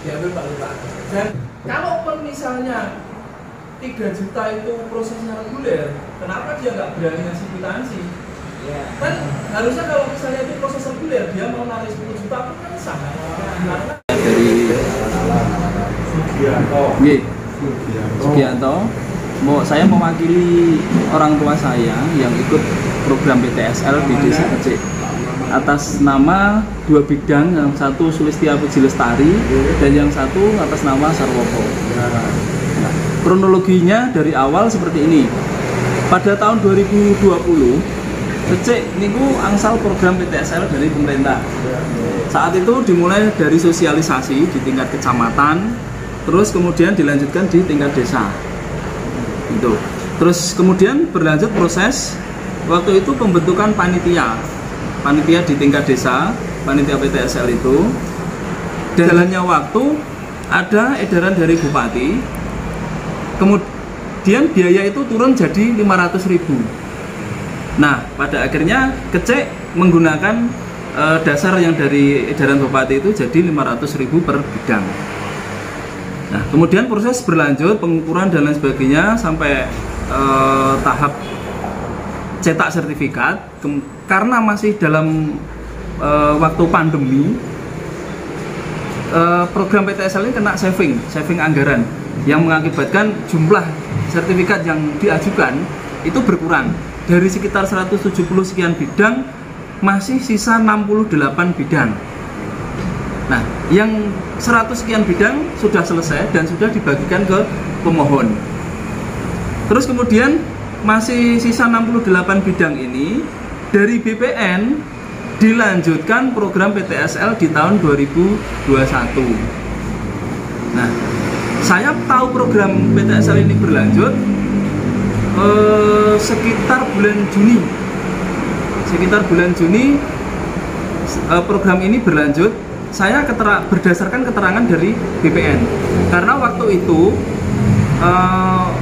diambil Pak Lurah. Dan kalaupun misalnya 3 juta itu prosesnya reguler, kenapa dia nggak berani ngasih kwitansi? Ya. Kan harusnya kalau misalnya itu proses reguler, dia mau narik 10 juta pun kan sah. Karena dari Sugianto, saya mewakili orang tua saya yang ikut program PTSL di Desa Kecik atas nama 2 bidang, yang satu Sulistia Puji Lestari dan yang satu atas nama Sarwopo. Nah, kronologinya dari awal seperti ini. Pada tahun 2020 Kecik niku angsal program PTSL dari pemerintah. Saat itu dimulai dari sosialisasi di tingkat kecamatan, terus kemudian dilanjutkan di tingkat desa. Itu. Terus kemudian berlanjut proses waktu itu pembentukan panitia di tingkat desa, panitia PTSL itu. Jalannya waktu ada edaran dari bupati, kemudian biaya itu turun jadi 500.000. Nah, pada akhirnya Kecik menggunakan dasar yang dari edaran bupati itu jadi 500.000 per bidang. Nah, kemudian proses berlanjut, pengukuran dan lain sebagainya sampai tahap cetak sertifikat. Karena masih dalam waktu pandemi, program PTSL ini kena saving anggaran yang mengakibatkan jumlah sertifikat yang diajukan itu berkurang. Dari sekitar 170 sekian bidang, masih sisa 68 bidang. Nah, yang 100 sekian bidang sudah selesai dan sudah dibagikan ke pemohon. Terus kemudian masih sisa 68 bidang ini dari BPN dilanjutkan program PTSL di tahun 2021. Nah, saya tahu program PTSL ini berlanjut sekitar bulan Juni. Program ini berlanjut. Saya berdasarkan keterangan dari BPN, karena waktu itu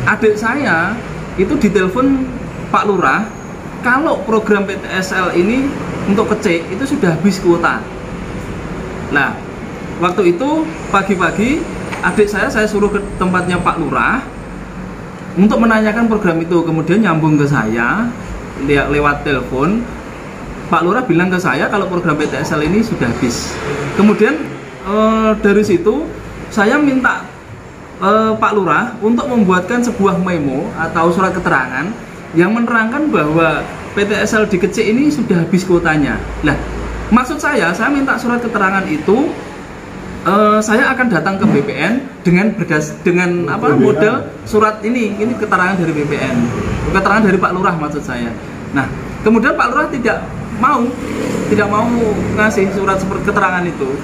adik saya itu ditelepon Pak Lurah kalau program PTSL ini untuk Kecik itu sudah habis kuota. Nah, waktu itu pagi-pagi adik saya suruh ke tempatnya Pak Lurah untuk menanyakan program itu. Kemudian nyambung ke saya lewat telepon. Pak Lurah bilang ke saya kalau program PTSL ini sudah habis. Kemudian dari situ saya minta Pak Lurah untuk membuatkan sebuah memo atau surat keterangan yang menerangkan bahwa PTSL di Kecik ini sudah habis kuotanya. Nah, maksud saya minta surat keterangan itu, saya akan datang ke BPN dengan model surat ini keterangan dari BPN, keterangan dari Pak Lurah maksud saya. Nah, kemudian Pak Lurah tidak mau ngasih surat keterangan itu.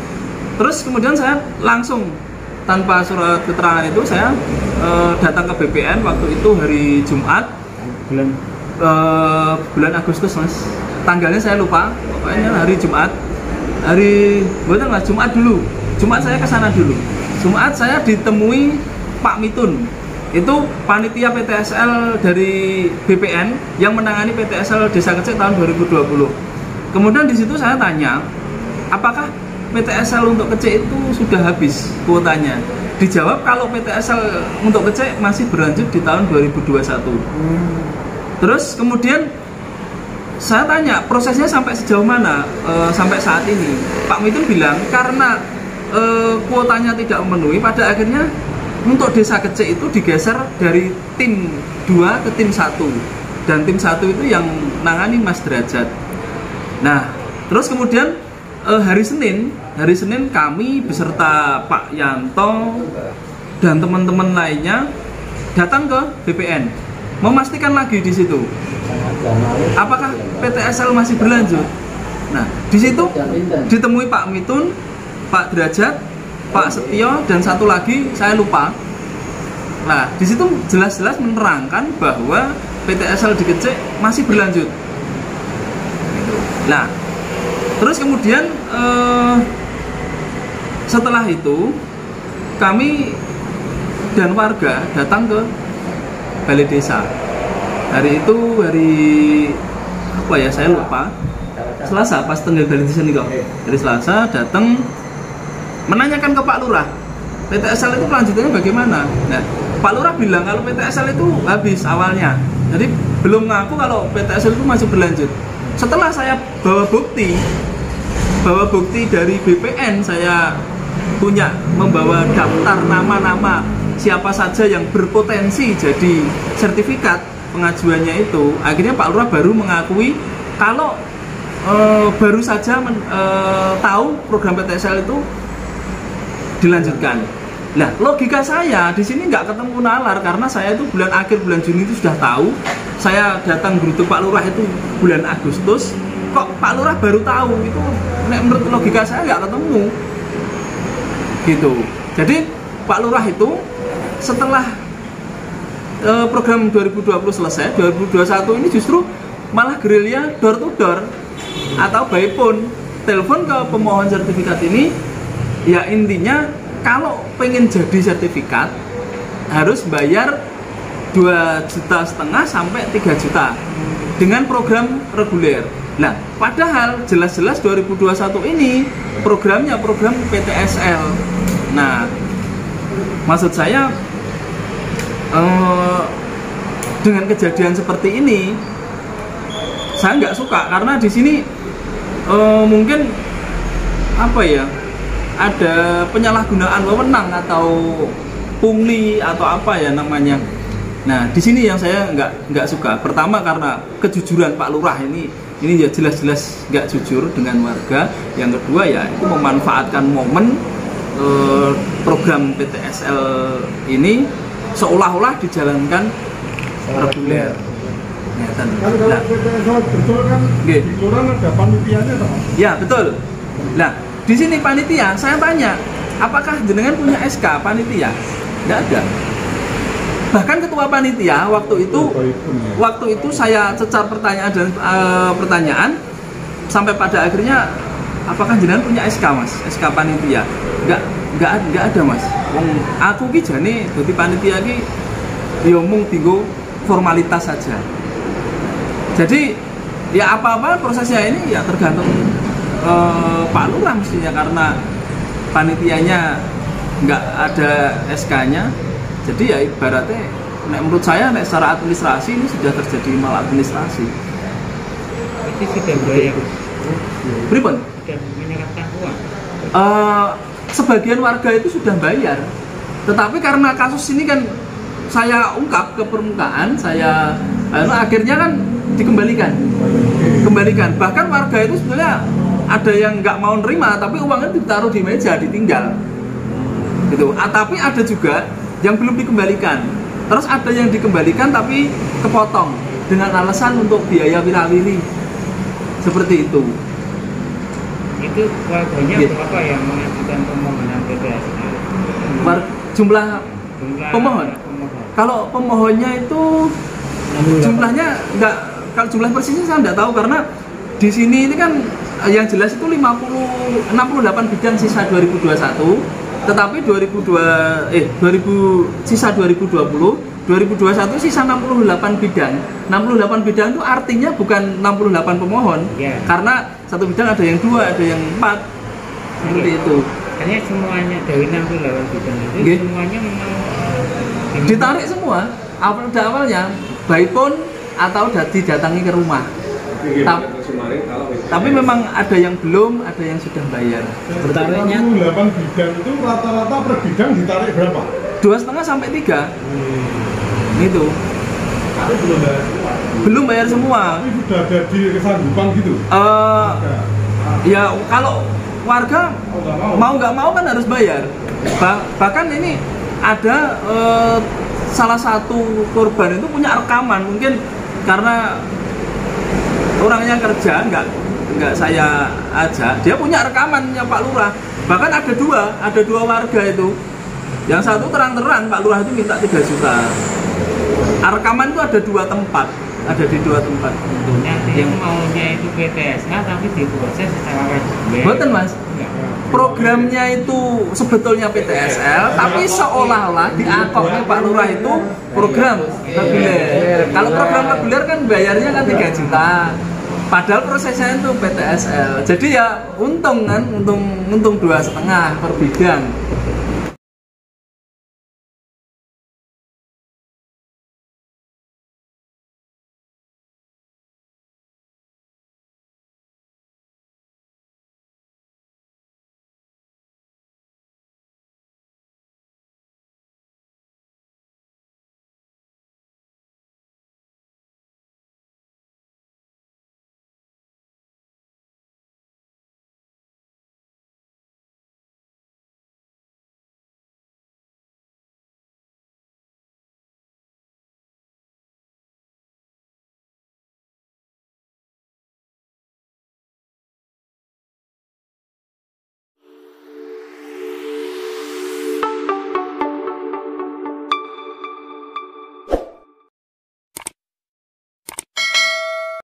Terus kemudian saya langsung tanpa surat keterangan itu saya datang ke BPN waktu itu hari Jumat bulan Agustus, Mas. Tanggalnya saya lupa, pokoknya hari Jumat. Jumat saya ke sana dulu. Jumat saya ditemui Pak Mitun. Itu panitia PTSL dari BPN yang menangani PTSL Desa Kecik tahun 2020. Kemudian di situ saya tanya, apakah PTSL untuk Kecik itu sudah habis kuotanya? Dijawab kalau PTSL untuk Kecik masih berlanjut di tahun 2021. Terus kemudian saya tanya prosesnya sampai sejauh mana sampai saat ini. Pak Mitun bilang karena kuotanya tidak memenuhi, pada akhirnya untuk Desa Kecik itu digeser dari tim 2 ke tim 1, dan tim 1 itu yang nangani Mas Derajat. Nah, terus kemudian hari Senin kami beserta Pak Yanto dan teman-teman lainnya datang ke BPN memastikan lagi di situ apakah PTSL masih berlanjut. Nah, di situ ditemui Pak Mitun, Pak Derajat, Pak Setio, dan satu lagi saya lupa. Nah, di situ jelas-jelas menerangkan bahwa PTSL di Kecik masih berlanjut. Nah, terus kemudian setelah itu kami dan warga datang ke balai desa. Hari itu hari apa ya, saya lupa. Selasa pas tengah balai desa nih kok. Hari Selasa datang menanyakan ke Pak Lurah PTSL itu kelanjutannya bagaimana? Nah, Pak Lurah bilang kalau PTSL itu habis awalnya. Jadi belum ngaku kalau PTSL itu masih berlanjut. Setelah saya bawa bukti dari BPN, saya membawa daftar nama-nama siapa saja yang berpotensi jadi sertifikat pengajuannya itu. Akhirnya Pak Lurah baru mengakui kalau baru saja tahu program PTSL itu dilanjutkan. Nah, logika saya di sini nggak ketemu nalar karena saya itu akhir bulan Juni itu sudah tahu. Saya datang geruduk Pak Lurah itu bulan Agustus. Kok Pak Lurah baru tahu? Itu menurut logika saya nggak ketemu. Gitu. Jadi Pak Lurah itu setelah program 2020 selesai, 2021 ini justru malah gerilya door to door atau by phone, telepon ke pemohon sertifikat ini. Ya intinya kalau pengen jadi sertifikat harus bayar 2,5 juta sampai 3 juta dengan program reguler. Nah, padahal jelas-jelas 2021 ini programnya program PTSL. Nah, maksud saya dengan kejadian seperti ini saya nggak suka karena di sini mungkin apa ya, ada penyalahgunaan wewenang atau pungli atau apa ya namanya. Nah, di sini yang saya nggak suka. Pertama karena kejujuran Pak Lurah ini ya jelas-jelas nggak jujur dengan warga. Yang kedua ya itu memanfaatkan momen program PTSL ini seolah-olah dijalankan reguler. Kalau PTSL betul kan di kelurahan ada panitianya toh? Ya betul. Nah, di sini panitia, saya tanya, apakah jenengan punya SK panitia? Nggak ada. Bahkan ketua panitia waktu itu saya cecar pertanyaan sampai pada akhirnya, apakah jenengan punya SK mas? SK panitia? Nggak ada mas. Aku ki jane dadi panitia ki ya mung dienggo formalitas saja. Jadi ya apa-apa prosesnya ini ya tergantung Pak Lurah mestinya, karena panitianya nggak ada SK-nya. Jadi ya ibaratnya menurut saya secara administrasi ini sudah terjadi maladministrasi. Itu sudah bayar. Pripun? Sudah menyerahkan uang. Sebagian warga itu sudah bayar, tetapi karena kasus ini kan saya ungkap ke permukaan, akhirnya kan dikembalikan. Bahkan warga itu sebenarnya ada yang nggak mau nerima, tapi uangnya ditaruh di meja, ditinggal gitu. Tapi ada juga yang belum dikembalikan. Terus ada yang dikembalikan tapi kepotong dengan alasan untuk biaya wirawiri. Seperti itu. Itu warganya berapa yang mengajukan permohonan PTSL? Jumlah pemohon. Kalau pemohonnya itu jumlahnya nggak, kalau jumlah persisnya saya nggak tahu karena di sini ini kan yang jelas itu 68 bidang sisa 2021, tetapi 2020 sisa 2021 sisa 68 bidang. 68 bidang itu artinya bukan 68 pemohon. Yeah. Karena satu bidang ada yang 2, ada yang 4. Seperti itu. Artinya semuanya dari 68 bidang itu semuanya memang ditarik semua. Awalnya by phone atau didatangi ke rumah. Tapi memang ada yang belum, ada yang sudah bayar. Bertariknya 68 bidang itu rata-rata per bidang ditarik berapa? 2,5 sampai 3. Gitu. Tapi belum bayar semua. Tapi sudah ada di kesanggupan gitu. Ya kalau warga mau nggak mau kan harus bayar. Bahkan ini ada salah satu korban itu punya rekaman, mungkin karena orangnya kerja nggak saya ajak, dia punya rekamannya Pak Lurah. Bahkan ada dua warga itu, yang satu terang-terang Pak Lurah itu minta 3 juta. Rekaman itu ada di 2 tempat. Yang maunya itu PTSL tapi diproses secara reguler. Betul mas. Programnya itu sebetulnya PTSL, tapi seolah-olah diakoknya Pak Lurah itu program reguler. Kalau program reguler kan bayarnya kan 3 juta. Padahal prosesnya itu PTSL. Jadi ya untung 2,5 per bidang.